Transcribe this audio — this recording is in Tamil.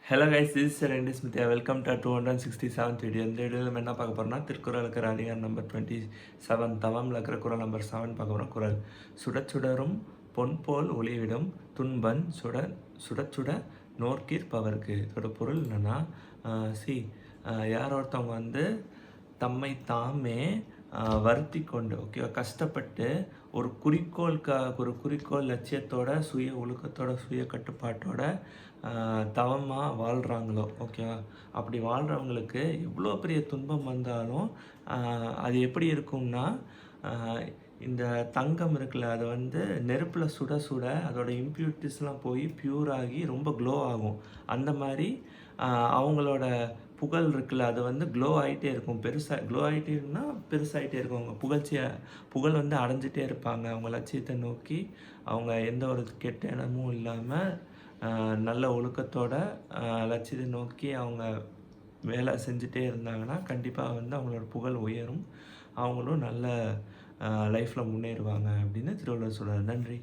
ஹலோ கைஸ், திஸ் இஸ் ரெண்டி ஸ்மித்யா. Welcome to 267th video. இந்த வீடியோவில் நம்ம என்ன பார்க்க போகிறோம்னா, திருக்குறள் இருக்கிற அதிகாரம் நம்பர் 27 தவமில் இருக்கிற குறள் நம்பர் 7 பார்க்க போகிறோம். குறள்: சுடச்சுடரும் பொன் போல் ஒளிவிடும் துன்பன் சுடச்சுட நோர்க்கீர்ப்பவர்க்கு. இதோட பொருள் என்னென்னா, யார் ஒருத்தவங்க தம்மை தாமே வருத்தி கொண்டு கஷ்டப்பட்டு ஒரு குறிக்கோள் லட்சியத்தோட சுய ஒழுக்கத்தோட சுய கட்டுப்பாட்டோட தவமாக வாழ்கிறாங்களோ ஓகேவா, அப்படி வாழ்கிறவங்களுக்கு எவ்வளோ பெரிய துன்பம் வந்தாலும் அது எப்படி இருக்கும்னா, இந்த தங்கம் இருக்குல்ல, அதை நெருப்பில் சுட சுட அதோட இம்ப்யூரிட்டிஸ்லாம் போய் பியூராகி ரொம்ப க்ளோ ஆகும். அந்த மாதிரி அவங்களோட புகழ் இருக்குல்ல, அது க்ளோ ஆகிட்டே இருக்கும். க்ளோ ஆகிட்டே இருக்குன்னா பெருசாகிட்டே இருக்கும். அவங்க புகழ் அடைஞ்சிட்டே இருப்பாங்க. அவங்க லட்சியத்தை நோக்கி அவங்க எந்த ஒரு கெட்ட எண்ணமும் இல்லாமல் நல்ல ஒழுக்கத்தோட லட்சியத்தை நோக்கி அவங்க வேலை செஞ்சுட்டே இருந்தாங்கன்னா கண்டிப்பாக அவங்களோட புகழ் உயரும். அவங்களும் நல்ல லைஃப்பில் முன்னேறுவாங்க அப்படின்னு திருவள்ளுவர் சொல்கிறார். நன்றி.